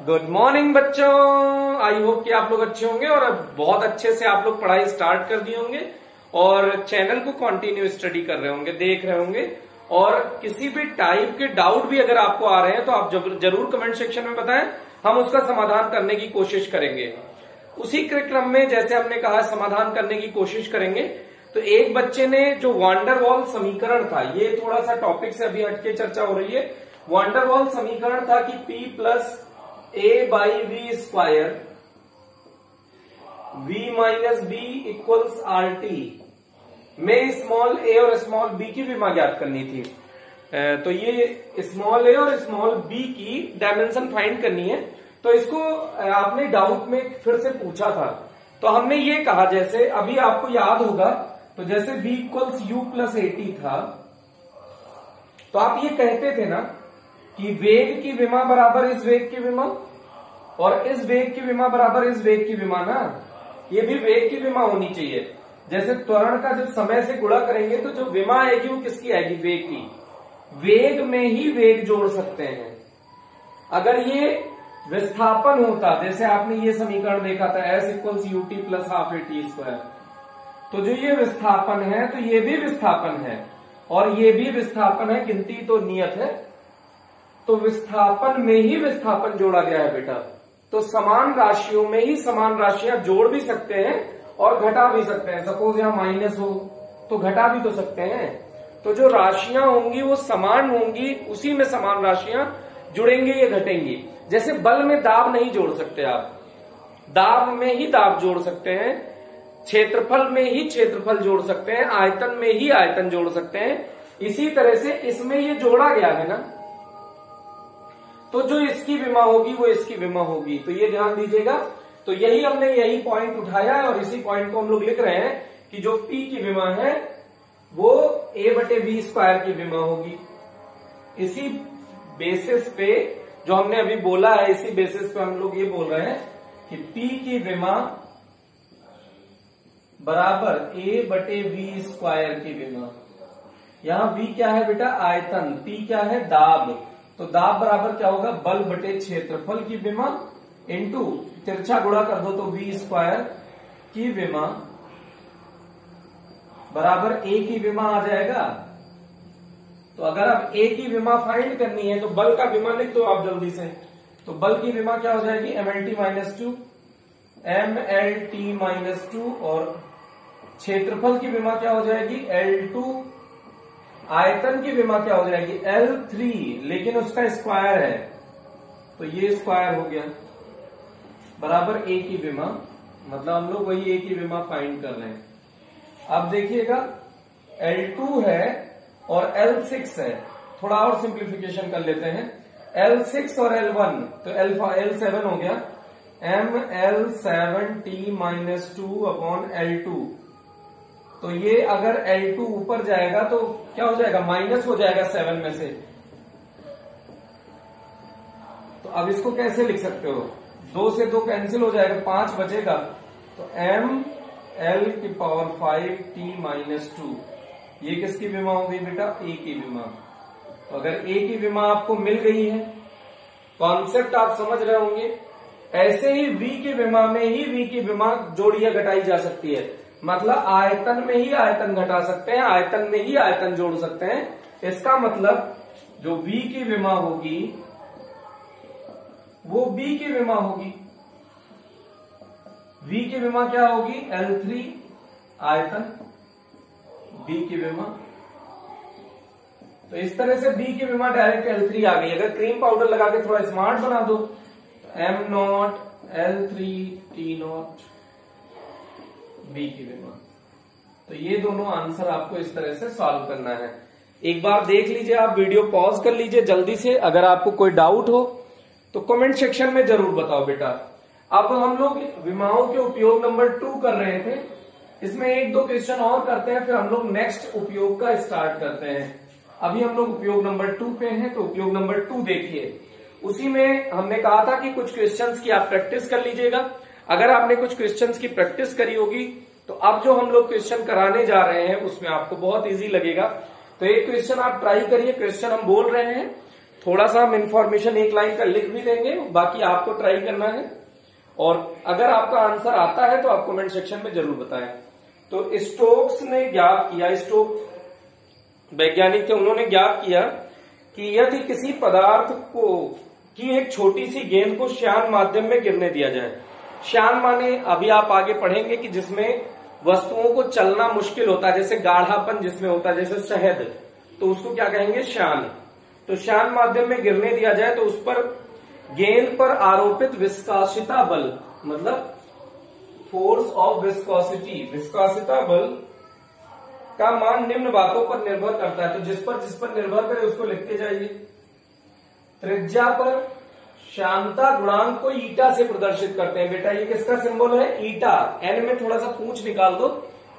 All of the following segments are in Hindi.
गुड मॉर्निंग बच्चों। आई होप कि आप लोग अच्छे होंगे और बहुत अच्छे से आप लोग पढ़ाई स्टार्ट कर दिए होंगे और चैनल को कंटिन्यू स्टडी कर रहे होंगे, देख रहे होंगे। और किसी भी टाइप के डाउट भी अगर आपको आ रहे हैं तो आप जरूर कमेंट सेक्शन में बताएं, हम उसका समाधान करने की कोशिश करेंगे। उसी के क्रम में जैसे हमने कहा समाधान करने की कोशिश करेंगे, तो एक बच्चे ने जो वांडरवॉल समीकरण था, ये थोड़ा सा टॉपिक से अभी हटके चर्चा हो रही है। वांडरवॉल समीकरण था कि P plus a by v square v minus b equals r t में स्मॉल ए और स्मॉल बी की विमा ज्ञात करनी थी। तो ये स्मॉल ए और स्मॉल बी की डायमेंशन फाइंड करनी है। तो इसको आपने डाउट में फिर से पूछा था, तो हमने ये कहा, जैसे अभी आपको याद होगा, तो जैसे v equals you plus A T था, तो आप ये कहते थे ना कि वेग की विमा बराबर इस वेग की विमा और इस वेग की विमा बराबर इस वेग की विमा ना, ये भी वेग की विमा होनी चाहिए। जैसे त्वरण का जब समय से गुणा करेंगे तो जो विमा आएगी वो किसकी आएगी? वेग की। वेग में ही वेग जोड़ सकते हैं। अगर ये विस्थापन होता, जैसे आपने ये समीकरण देखा था s equals U T plus half A T square, तो जो ये विस्थापन है तो ये भी विस्थापन है और ये भी विस्थापन है, गिनती तो नियत है। तो विस्थापन में ही विस्थापन जोड़ा गया है बेटा। तो समान राशियों में ही समान राशियां जोड़ भी सकते हैं और घटा भी सकते हैं। सपोज यहां माइनस हो तो घटा भी तो सकते हैं। तो जो राशियां होंगी वो समान होंगी, उसी में समान राशियां जुड़ेंगे या घटेंगी। जैसे बल में दाब नहीं जोड़ सकते आप, दाब में ही दाब जोड़ सकते हैं, क्षेत्रफल में ही क्षेत्रफल जोड़ सकते हैं, आयतन में ही आयतन जोड़ सकते हैं। इसी तरह से इसमें ये जोड़ा गया है ना, तो जो इसकी विमा होगी वो इसकी विमा होगी। तो ये ध्यान दीजिएगा। तो यही पॉइंट उठाया है और इसी पॉइंट को हम लोग लिख रहे हैं कि जो P की विमा है वो a बटे वी स्क्वायर की विमा होगी। इसी बेसिस पे जो हमने अभी बोला है, इसी बेसिस पे हम लोग ये बोल रहे हैं कि P की विमा बराबर a बटे वी स्क्वायर की विमा। यहां v क्या है बेटा? आयतन। P क्या है? दाब। तो दाब बराबर क्या होगा? बल बटे क्षेत्रफल की विमा इंटू तिरछा गुणा कर दो तो वी स्क्वायर की विमा बराबर ए की विमा आ जाएगा। तो अगर आप ए की विमा फाइंड करनी है तो बल का विमा लिख दो आप जल्दी से। तो बल की विमा क्या हो जाएगी? mlt minus two, mlt minus two, और क्षेत्रफल की विमा क्या हो जाएगी? L2। आयतन की विमा क्या हो जाएगी? L3, लेकिन उसका स्क्वायर है तो ये स्क्वायर हो गया बराबर ए की विमा। मतलब हम लोग वही ए की विमा फाइंड कर रहे हैं। अब देखिएगा L2 है और L6 है। थोड़ा और सिंप्लीफिकेशन कर लेते हैं। L6 और L1 तो L7 हो गया, ml7t minus two upon L2। तो ये अगर L2 ऊपर जाएगा तो क्या हो जाएगा? माइनस हो जाएगा 7 में से। तो अब इसको कैसे लिख सकते हो? 2 से 2 कैंसिल हो जाएगा, 5 बचेगा। तो ml की पावर 5t माइनस टू, ये किसकी विमा हो गई बेटा? a की विमा। तो अगर a की विमा आपको मिल गई है, कॉन्सेप्ट आप समझ रहे होंगे। ऐसे ही v की विमा में ही v की विमा जोड़ी या घटाई जा सकती है। मतलब आयतन में ही आयतन घटा सकते हैं, आयतन में ही आयतन जोड़ सकते हैं। इसका मतलब जो v की विमा होगी वो b की विमा होगी। v की विमा क्या होगी? L3 आयतन, b की विमा। तो इस तरह से b की विमा डायरेक्ट L3 आ गई। अगर क्रीम पाउडर लगा के थोड़ा स्मार्ट बना दो, m0 L3 T0 b की विमा। तो ये दोनों आंसर आपको इस तरह से सॉल्व करना है। एक बार देख लीजिए, आप वीडियो पॉज कर लीजिए जल्दी से। अगर आपको कोई डाउट हो तो कमेंट सेक्शन में जरूर बताओ बेटा। अब हम लोग विमाओं के उपयोग नंबर 2 कर रहे थे। इसमें 1-2 क्वेश्चन और करते हैं, फिर हम लोग नेक्स्ट उपयोग का स्टार्ट करते हैं। अभी हम लोग उपयोग नंबर 2 पे हैं, तो उपयोग नंबर 2 देखिए। उसी में हमने कहा था कि कुछ क्वेश्चंस की आप प्रैक्टिस कर लीजिएगा। अगर आपने कुछ क्वेश्चंस की प्रैक्टिस करी होगी तो अब जो हम लोग क्वेश्चन कराने जा रहे हैं उसमें आपको बहुत इजी लगेगा। तो एक क्वेश्चन आप ट्राई करिए। क्वेश्चन हम बोल रहे हैं थोड़ा सा हम इंफॉर्मेशन एक लाइन का लिख भी देंगे, बाकी आपको ट्राई करना है। और अगर आपका आंसर आता है तो आप कमेंट सेक्शन में जरूर बताएं। तो स्टोक्स ने ज्ञात किया, स्टोक्स वैज्ञानिक थे, उन्होंने ज्ञात किया कि यदि किसी पदार्थ को की एक छोटी सी गेंद को श्यान माध्यम में गिरने दिया जाए, श्यान माने अभी आप आगे पढ़ेंगे कि जिसमें वस्तुओं को चलना मुश्किल होता है, जैसे गाढ़ापन जिसमें होता है, जैसे शहद, तो उसको क्या कहेंगे, श्यान। तो श्यान माध्यम में गिरने दिया जाए तो उस पर गेंद पर आरोपित विस्कासिता बल, मतलब फोर्स ऑफ विस्कोसिटी, विस्कासिता बल का मान निम्न बातों पर निर्भर करता है। तो जिस पर निर्भर करे उसको लिखते जाइए। त्रिज्या पर श्यानता गुणांक को ईटा से प्रदर्शित करते हैं। बेटा ये किसका सिंबल है, ईटा। एन में थोड़ा सा पूंछ निकाल दो,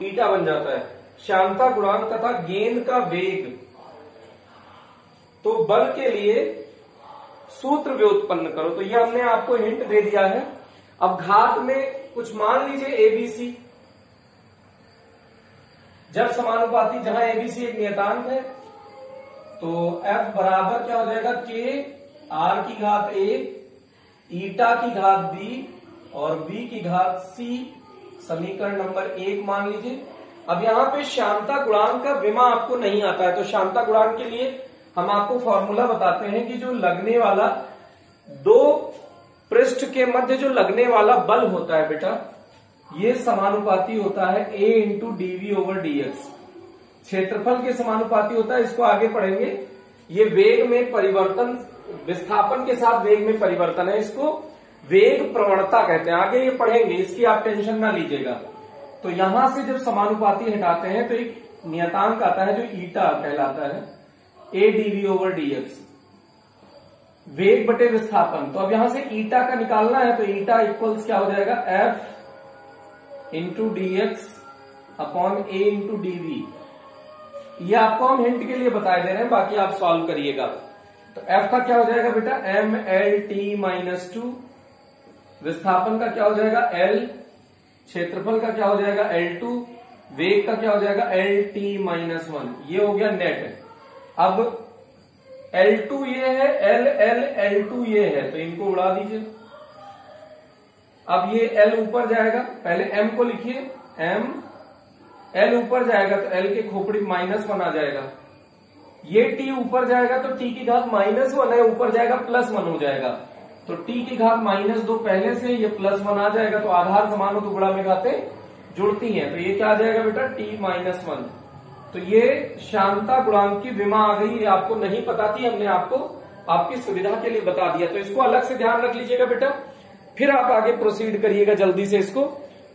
ईटा बन जाता है। श्यानता गुणांक तथा गेंद का वेग, तो बल के लिए सूत्र व्युत्पन्न करो। तो ये हमने आपको हिंट दे दिया है। अब घात में कुछ मान लीजिए एबीसी, जब समानुपाती, जहां एबीसी एक नियतांक है, तो एफ बराबर क्या हो जाएगा, के आर की घात ए, ईटा की घात बी और बी की घात सी, समीकरण नंबर 1 मान लीजिए। अब यहां पे श्यानता गुणांक का विमा आपको नहीं आता है, तो श्यानता गुणांक के लिए हम आपको फॉर्मूला बताते हैं कि जो लगने वाला, दो पृष्ठ के मध्य जो लगने वाला बल होता है बेटा, ये समानुपाती होता है a into dv over dx. क्षेत्रफल के समानुपाती होता है, इसको आगे पढ़ेंगे। ये वेग में परिवर्तन, विस्थापन के साथ वेग में परिवर्तन है, इसको वेग प्रवणता कहते हैं। आगे ये पढ़ेंगे, इसकी आप टेंशन ना लीजिएगा। तो यहां से जब समानुपाती हटाते हैं तो एक नियतांक आता है जो ईटा कहलाता है, ए डीवी ओवर डीएक्स, वेग बटे विस्थापन। तो अब यहां से ईटा का निकालना है, तो ईटा इक्वल्स क्या हो जाएगा, एफ इंटू डीएक्स अपॉन ए इंटू डीवी। ये आपको हम हिंट के लिए बताए दे रहे हैं, बाकी आप सॉल्व करिएगा। तो एफ का क्या हो जाएगा बेटा, एम एल टी माइनस 2, विस्थापन का क्या हो जाएगा एल, क्षेत्रफल का क्या हो जाएगा L2, वेग का क्या हो जाएगा LT माइनस 1। ये हो गया नेट। अब L2 ये है, L2 ये है, तो इनको उड़ा दीजिए। अब ये L ऊपर जाएगा, पहले M को लिखिए, M, L ऊपर जाएगा तो L के खोपड़ी -1 आ जाएगा। ये T ऊपर जाएगा तो T की घात -1 है, ऊपर जाएगा +1 हो जाएगा। तो T की घात -2 पहले से, ये +1 आ जाएगा। तो आधार समान हो तो गुणा में घातें जुड़ती हैं, तो ये क्या आ जाएगा बेटा, T-1। तो ये श्यानता गुणांक की विमा आ गई। ये आपको नहीं पता थी, हमने आपको आपकी सुविधा के लिए बता दिया। तो इसको अलग से ध्यान रख लीजिएगा बेटा, फिर आप आगे प्रोसीड करिएगा। जल्दी से इसको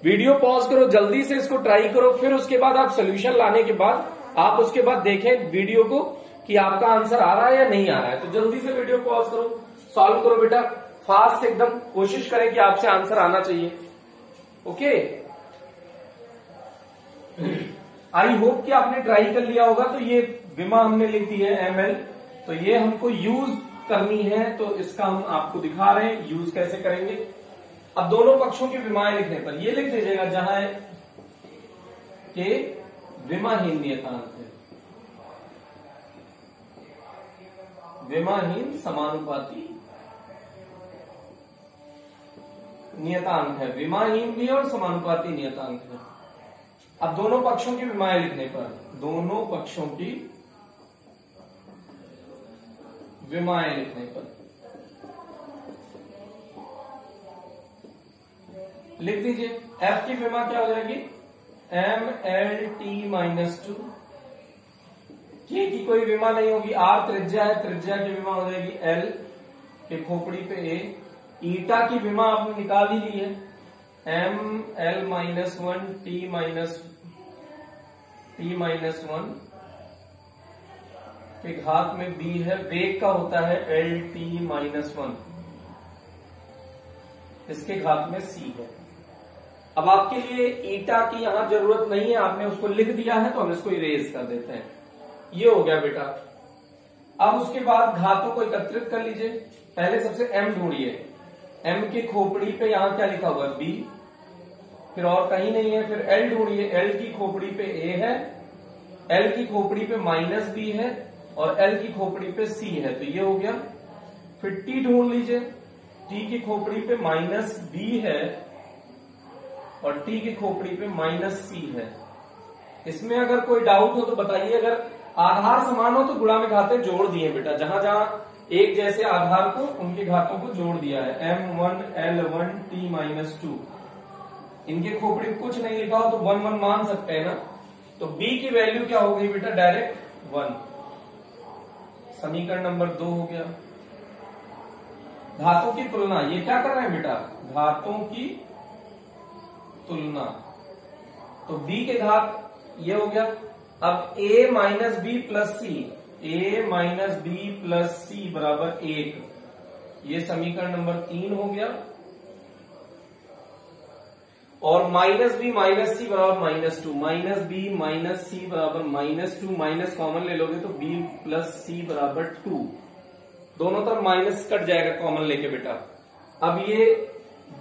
वीडियो पॉज करो, जल्दी से इसको ट्राई करो, फिर उसके बाद आप सोल्यूशन लाने के बाद आप उसके बाद देखें वीडियो को कि आपका आंसर आ रहा है या नहीं आ रहा है। तो जल्दी से वीडियो पॉज करो, सॉल्व करो बेटा, फास्ट एकदम कोशिश करें कि आपसे आंसर आना चाहिए। ओके, आई होप कि आपने ट्राई कर लिया होगा। तो ये विमा हमने लिख दी है ml, तो ये हमको यूज करनी है, तो इसका हम आपको दिखा रहे हैं यूज कैसे करेंगे। अब दोनों पक्षों की विमाएं लिखने पर ये लिख दीजिएगा, जहां के विमाहीन नियतांक है, विमाहीन समानुपाती नियतांक है, विमाहीन भी और समानुपाती नियतांक है। अब दोनों पक्षों की विमाएं लिखने पर, दोनों पक्षों की विमाएं लिखने पर लिख दीजिए। F की विमा क्या हो जाएगी, MLT-2। K की कोई विमा नहीं होगी, R त्रिज्या है, त्रिज्या की विमा हो जाएगी L के खोपड़ी पे A। ईटा की विमा आपने निकाल ही ली है, ML-1 T-1 के घात में B है। वेग का होता है LT-1, इसके घात में C है। अब आपके लिए ईटा की यहां जरूरत नहीं है, आपने उसको लिख दिया है, तो हम इसको इरेज कर देते हैं। ये हो गया बेटा। अब उसके बाद घातों को एकत्रित कर लीजिए। पहले सबसे M ढूंढिए, M की खोपड़ी पे यहां क्या लिखा हुआ है, B, फिर और कहीं नहीं है। फिर L ढूंढिए, L की खोपड़ी पे A है, L की खोपड़ी पे -B है, और एल की खोपड़ी पे सी है, तो ये हो गया। फिर टी ढूंढ लीजिए, टी की खोपड़ी पे माइनस बी है और टी की खोपड़ी पे माइनस सी है। इसमें अगर कोई डाउट हो तो बताइए। अगर आधार समान हो तो गुणा में घाते जोड़ दिए बेटा, जहां जहां एक जैसे आधार को उनके घातों को जोड़ दिया है। m1 l1 t माइनस 2, इनके खोपड़ी में कुछ नहीं लिखा हो तो 1 1 मान सकते हैं ना। तो b की वैल्यू क्या हो गई बेटा, डायरेक्ट 1। समीकरण नंबर 2 हो गया। धातुओं की तुलना, ये क्या कर रहे हैं बेटा, धातुओं की तुलना। तो b के घात ये हो गया। अब a minus B plus C, a minus B plus C बराबर 1, ये समीकरण नंबर 3 हो गया। और माइनस बी माइनस सी बराबर माइनस 2, माइनस बी माइनस सी बराबर माइनस 2, माइनस कॉमन ले लोगे तो b प्लस सी बराबर 2, दोनों तरफ माइनस कट जाएगा कॉमन लेके बेटा। अब ये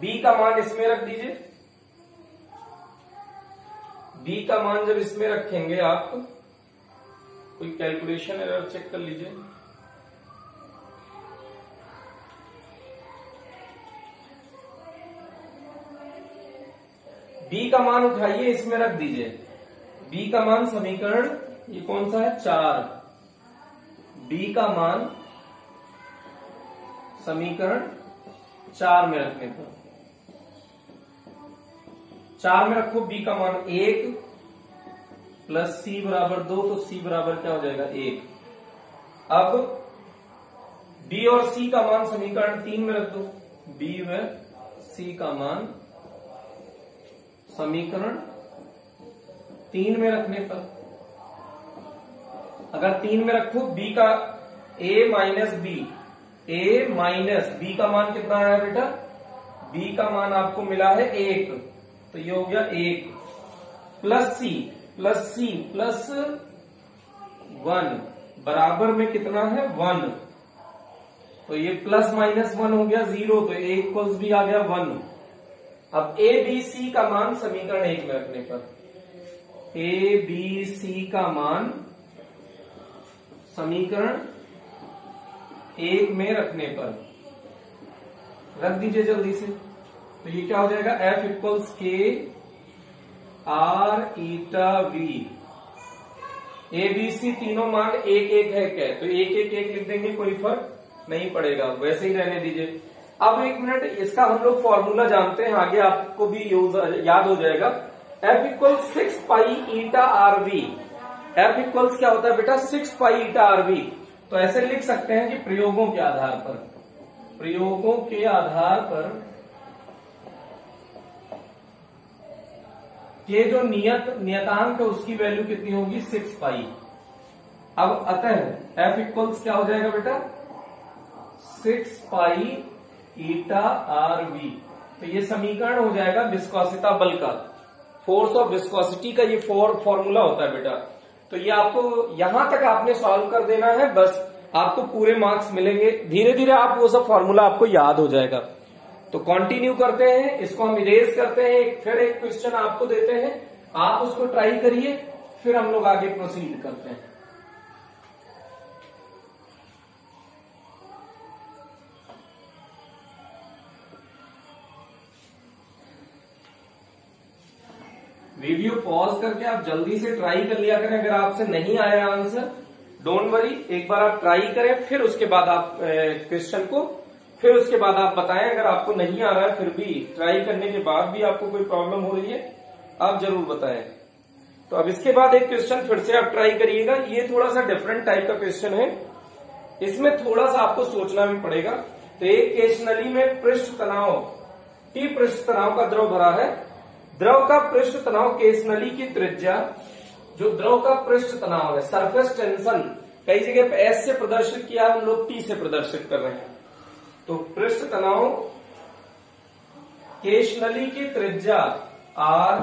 b का मान इसमें रख दीजिए, b का मान जब इसमें रखेंगे आप, कोई कैलकुलेशन एरर चेक कर लीजिए। b का मान उठाइए, इसमें रख दीजिए। b का मान समीकरण ये कौन सा है, 4। b का मान समीकरण 4 में रखने पर, 4 में रखो b का मान 1 प्लस सी बराबर 2, तो c बराबर क्या हो जाएगा 1। अब b और c का मान समीकरण 3 में रख दो, b व c का मान समीकरण 3 में रखने पर, अगर 3 में रखो b का a माइनस बी, a माइनस b का मान कितना है बेटा, b का मान आपको मिला है 1, तो ये हो गया 1 प्लस c प्लस 1 बराबर में कितना है 1, तो ये प्लस माइनस 1 हो गया 0, तो a इक्वल्स भी आ गया 1। अब a b c का मान समीकरण 1 में रखने पर, a b c का मान समीकरण 1 में रखने पर रख दीजिए जल्दी से। तो ये क्या हो जाएगा, f equals k r eta v, a b c तीनों मान 1 1 है क्या, तो 1 1 1 लिख देंगे, कोई फर्क नहीं पड़ेगा, वैसे ही रहने दीजिए। अब 1 मिनट, इसका हम लोग फॉर्मूला जानते हैं, आगे आपको भी याद हो जाएगा। f equal 6 pi eta r v, f equals क्या होता है बेटा, 6 पाई ईटा आर वी। तो ऐसे लिख सकते हैं कि प्रयोगों के आधार पर ये जो नियतांक है उसकी वैल्यू कितनी होगी, 6 पाई। अब अतः f इक्वल्स क्या हो जाएगा बेटा, 6 पाई ईटा आर वी। तो ये समीकरण हो जाएगा विस्कोसिता बल का, फोर्स ऑफ विस्कोसिटी का ये फॉर्मूला होता है बेटा। तो ये आपको यहां तक आपने सॉल्व कर देना है, बस आपको पूरे मार्क्स मिलेंगे। धीरे धीरे आप वो सब फॉर्मूला आपको याद हो जाएगा। तो कंटिन्यू करते हैं, इसको हम इरेज करते हैं, फिर एक क्वेश्चन आपको देते हैं, आप उसको ट्राई करिए, फिर हम लोग आगे प्रोसीड करते हैं। वीडियो पॉज करके आप जल्दी से ट्राई कर लिया करें। अगर आपसे नहीं आया आंसर, डोंट वरी, एक बार आप ट्राई करें, फिर उसके बाद आप क्वेश्चन को, फिर उसके बाद आप बताएं। अगर आपको नहीं आ रहा है, फिर भी ट्राई करने के बाद भी आपको कोई प्रॉब्लम हो रही है, आप जरूर बताएं। तो अब इसके बाद एक क्वेश्चन फिर से आप ट्राई करिएगा। ये थोड़ा सा डिफरेंट टाइप का क्वेश्चन है, इसमें थोड़ा सा आपको सोचना भी पड़ेगा। तो एक केस नली में पृष्ठ तनाव T पृष्ठ तनाव का द्रव भरा है। द्रव का पृष्ठ तनाव केस नली की त्रिज्या, जो द्रव का पृष्ठ तनाव है, सरफेस टेंशन, कई जगह पे S से प्रदर्शित किया, हम लोग T से प्रदर्शित कर रहे हैं। तो पृष्ठ तनाव केश नली की त्रिज्या R,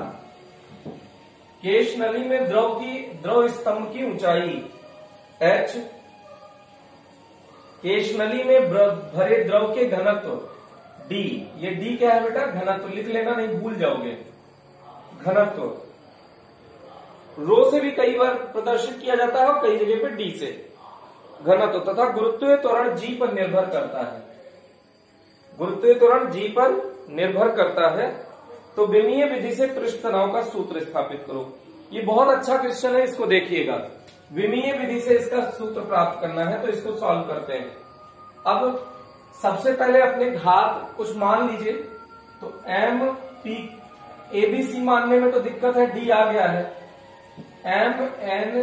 केश नली में द्रव स्तंभ की ऊंचाई H, केश नली में भरे द्रव के घनत्व D। ये D क्या है बेटा, घनत्व, लिख लेना, नहीं भूल जाओगे, घनत्व। रो से भी कई बार प्रदर्शित किया जाता है और कई जगह पे D से। घनत्व तथा गुरुत्वीय त्वरण जी पर निर्भर करता है। गुरुत्वीय त्वरण जी पर निर्भर करता है। तो विमीय विधि से पृष्ठ तनाव का सूत्र स्थापित करो। ये बहुत अच्छा क्वेश्चन है, इसको देखिएगा। विमीय विधि से इसका सूत्र प्राप्त करना है, तो इसको सॉल्व करते हैं। अब सबसे पहले अपने घात कुछ मान लीजिए। तो एम पी एबीसी मानने में तो दिक्कत है, डी आ गया है। एम एन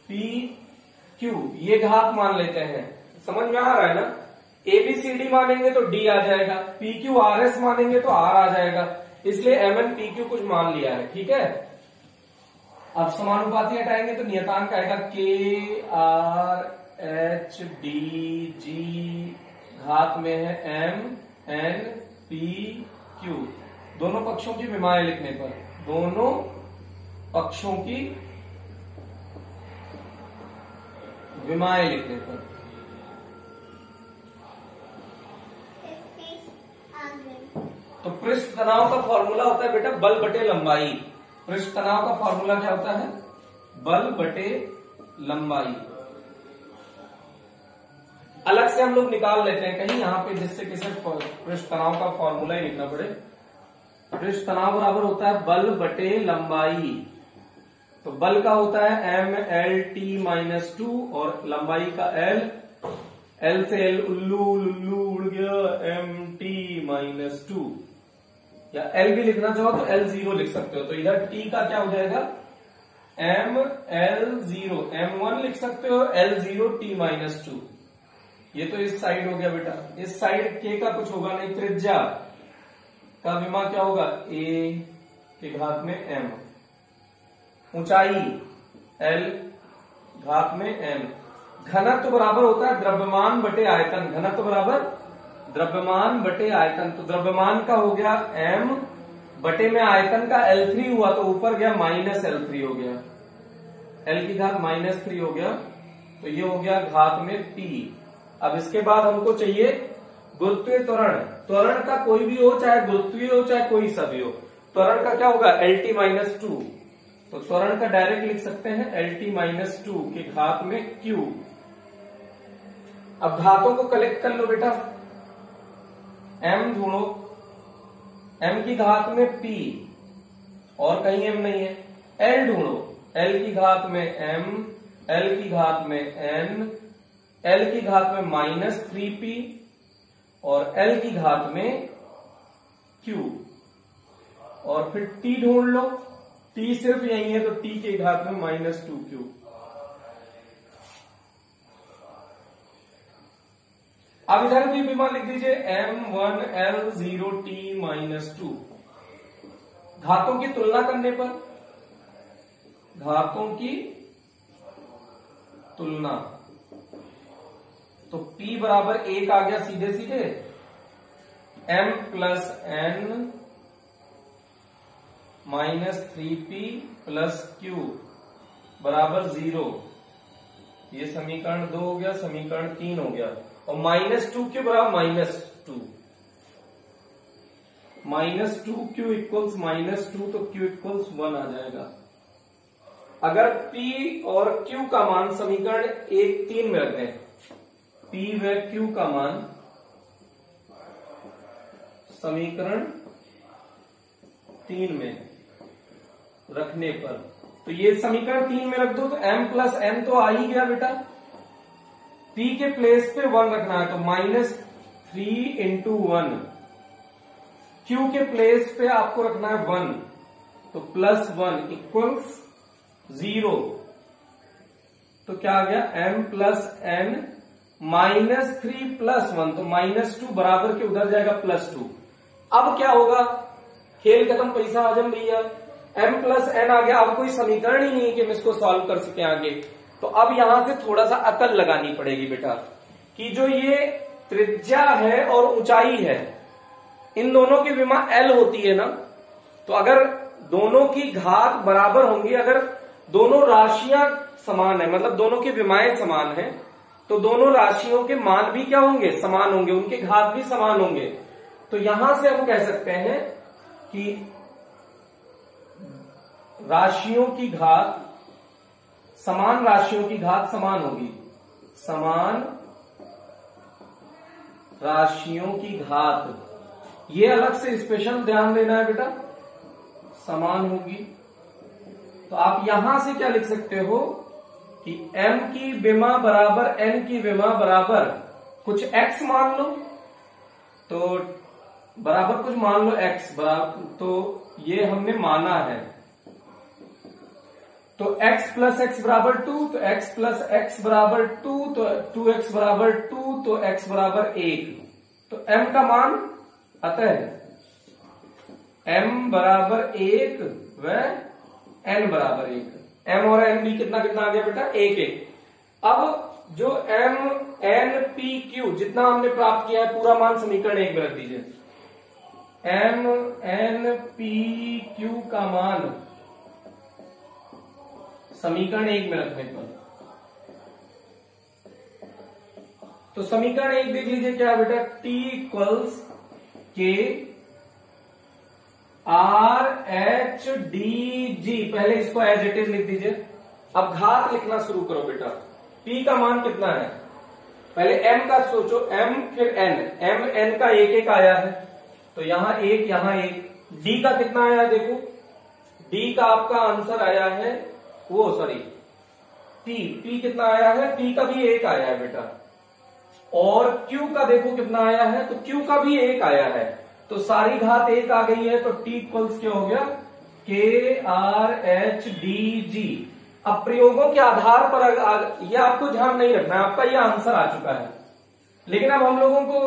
पी क्यू ये घात मान लेते हैं, समझ में आ रहा है ना। एबीसीडी मानेंगे तो डी आ जाएगा, पी क्यू आर एस मानेंगे तो आर आ जाएगा, इसलिए एम एन पी क्यू कुछ मान लिया है। ठीक है, अब समानुपाती हटाएंगे तो नियतांक आएगा के आर एच डी जी, घात में है एम एन पी क्यू। दोनों पक्षों की विमाएं लिखने पर, दोनों पक्षों की विमाएं लिखने पर तो पृष्ठ तनाव का फॉर्मूला होता है बेटा बल बटे लंबाई। पृष्ठ तनाव का फॉर्मूला क्या होता है? बल बटे लंबाई। अलग से हम लोग निकाल लेते हैं कहीं यहाँ पे, जिससे कि सिर्फ पृष्ठ तनाव का फॉर्मूला ही लिखना पड़े। पृष्ठ तनाव बराबर होता है बल बटे लंबाई। तो बल का होता है एम एल टी माइनस 2 और लंबाई का एल, एल से एल उल्लू उल्लू उड़ गया, एम टी माइनस 2। या एल भी लिखना चाहो तो एल 0 लिख सकते हो। तो इधर टी का क्या हो जाएगा? एम एल 0, M1 लिख सकते हो, L0 T माइनस 2। ये तो इस साइड हो गया बेटा। इस साइड के का कुछ होगा नहीं, त्रिज्या का विमा क्या होगा? A के घात में M, ऊंचाई L घात में M। घनत्व बराबर होता है द्रव्यमान बटे आयतन। घनत्व बराबर द्रव्यमान बटे आयतन। तो द्रव्यमान का हो गया M बटे में आयतन का L3 हुआ, तो ऊपर गया माइनस L3 हो गया, L की घात -3 हो गया। तो ये हो गया घात में P। अब इसके बाद हमको चाहिए गुरुत्वीय त्वरण। त्वरण का कोई भी हो, चाहे गुरुत्वीय हो चाहे कोई सा भी हो, त्वरण का क्या होगा? LT minus 2। तो त्वरण का डायरेक्ट लिख सकते हैं LT माइनस 2 के घात में Q। अब घातों को कलेक्ट कर लो बेटा। M ढूंढो, M की घात में P और कहीं M नहीं है। L ढूंढो, L की घात में M, L की घात में N, L की घात में -3P और L की घात में Q। और फिर T ढूंढ लो, T सिर्फ यही है तो T की घात में -2Q। अब इधर भी विमा लिख दीजिए M1L0T -2। घातों की तुलना करने पर, घातों की तुलना, तो P बराबर 1 आ गया सीधे सीधे। M plus N -3P plus Q बराबर 0। ये समीकरण 2 हो गया, समीकरण 3 हो गया। और -2Q बराबर -2, -2Q इक्वल्स -2, तो Q इक्वल्स 1 आ जाएगा। अगर P और Q का मान समीकरण 1-3 में रखते हैं, P व Q का मान समीकरण 3 में रखने पर, तो ये समीकरण 3 में रख दो तो M प्लस N तो आ ही गया बेटा। P के प्लेस पे 1 रखना है तो -3 इंटू 1। Q के प्लेस पे आपको रखना है 1, तो +1 इक्वल्स 0। तो क्या आ गया? M प्लस N -3 प्लस 1, तो -2 बराबर के उधर जाएगा +2। अब क्या होगा? खेल खत्म, पैसा हजम भैया। M प्लस N आ गया। अब कोई समीकरण ही नहीं है कि हम इसको सॉल्व कर सके आगे। तो अब यहां से थोड़ा सा अकल लगानी पड़ेगी बेटा, कि जो ये त्रिज्या है और ऊंचाई है, इन दोनों की विमा L होती है ना। तो अगर दोनों की घात बराबर होंगी, अगर दोनों राशियां समान है, मतलब दोनों की विमाएं समान है, तो दोनों राशियों के मान भी क्या होंगे? समान होंगे, उनके घात भी समान होंगे। तो यहां से हम कह सकते हैं कि राशियों की घात समान राशियों की घात समान होगी, समान राशियों की घात, ये अलग से स्पेशल ध्यान देना है बेटा, समान होगी। तो आप यहां से क्या लिख सकते हो कि m की विमा बराबर n की विमा बराबर कुछ x मान लो, तो बराबर कुछ मान लो x बराबर, तो ये हमने माना है। तो x प्लस एक्स बराबर 2, तो x प्लस एक्स बराबर 2, तो 2x बराबर 2, तो x बराबर 1। तो m का मान अतः m बराबर 1 व n बराबर 1। m और n भी कितना कितना आ गया बेटा, 1 1। अब जो m n p q जितना हमने प्राप्त किया है पूरा मान समीकरण 1 में रख दीजिए। m n p q का मान समीकरण 1 में रखने पर, तो समीकरण 1 देख लीजिए क्या है बेटा, t equals k R H D G, पहले इसको एज इट इज लिख दीजिए। अब घात लिखना शुरू करो बेटा। p का मान कितना है, पहले m का सोचो, m फिर n, m n का 1 1 आया है, तो यहां 1 यहां 1। d का कितना आया है देखो, d का आपका आंसर आया है वो सॉरी p कितना आया है, p का भी 1 आया है बेटा। और q का देखो कितना आया है, तो q का भी 1 आया है, तो सारी घात 1 आ गई है। तो t इक्वल्स क्या हो गया, के आर एच डी जी। अब प्रयोगों के आधार पर यह आपको ध्यान नहीं रखना है, आपका यह आंसर आ चुका है, लेकिन अब हम लोगों को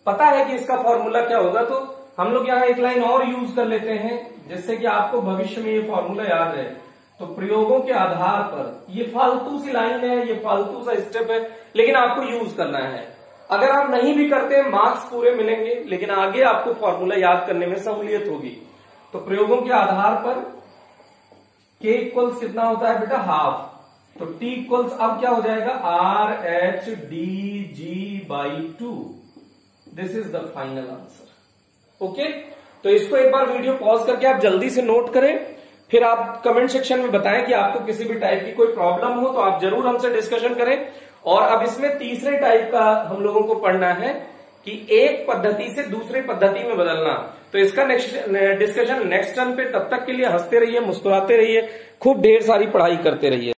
पता है कि इसका फॉर्मूला क्या होगा, तो हम लोग यहाँ एक लाइन और यूज कर लेते हैं जिससे कि आपको भविष्य में ये फॉर्मूला याद रहे। तो प्रयोगों के आधार पर, ये फालतू सी लाइन है, ये फालतू सा स्टेप है, लेकिन आपको यूज करना है। अगर आप नहीं भी करते मार्क्स पूरे मिलेंगे, लेकिन आगे आपको फॉर्मूला याद करने में सहूलियत होगी। तो प्रयोगों के आधार पर k इक्वल्स कितना होता है बेटा, हाफ। तो t इक्वल्स अब क्या हो जाएगा, R H D G by 2। This is the final answer. Okay, तो इसको एक बार वीडियो पॉज करके आप जल्दी से नोट करें, फिर आप कमेंट सेक्शन में बताएं कि आपको किसी भी टाइप की कोई प्रॉब्लम हो तो आप जरूर हमसे डिस्कशन करें। और अब इसमें तीसरे टाइप का हम लोगों को पढ़ना है कि एक पद्धति से दूसरे पद्धति में बदलना। तो इसका डिस्कशन नेक्स्ट टर्न पे, तब तक के लिए हंसते रहिए, मुस्कुराते रहिए, खूब ढेर सारी पढ़ाई करते रहिए।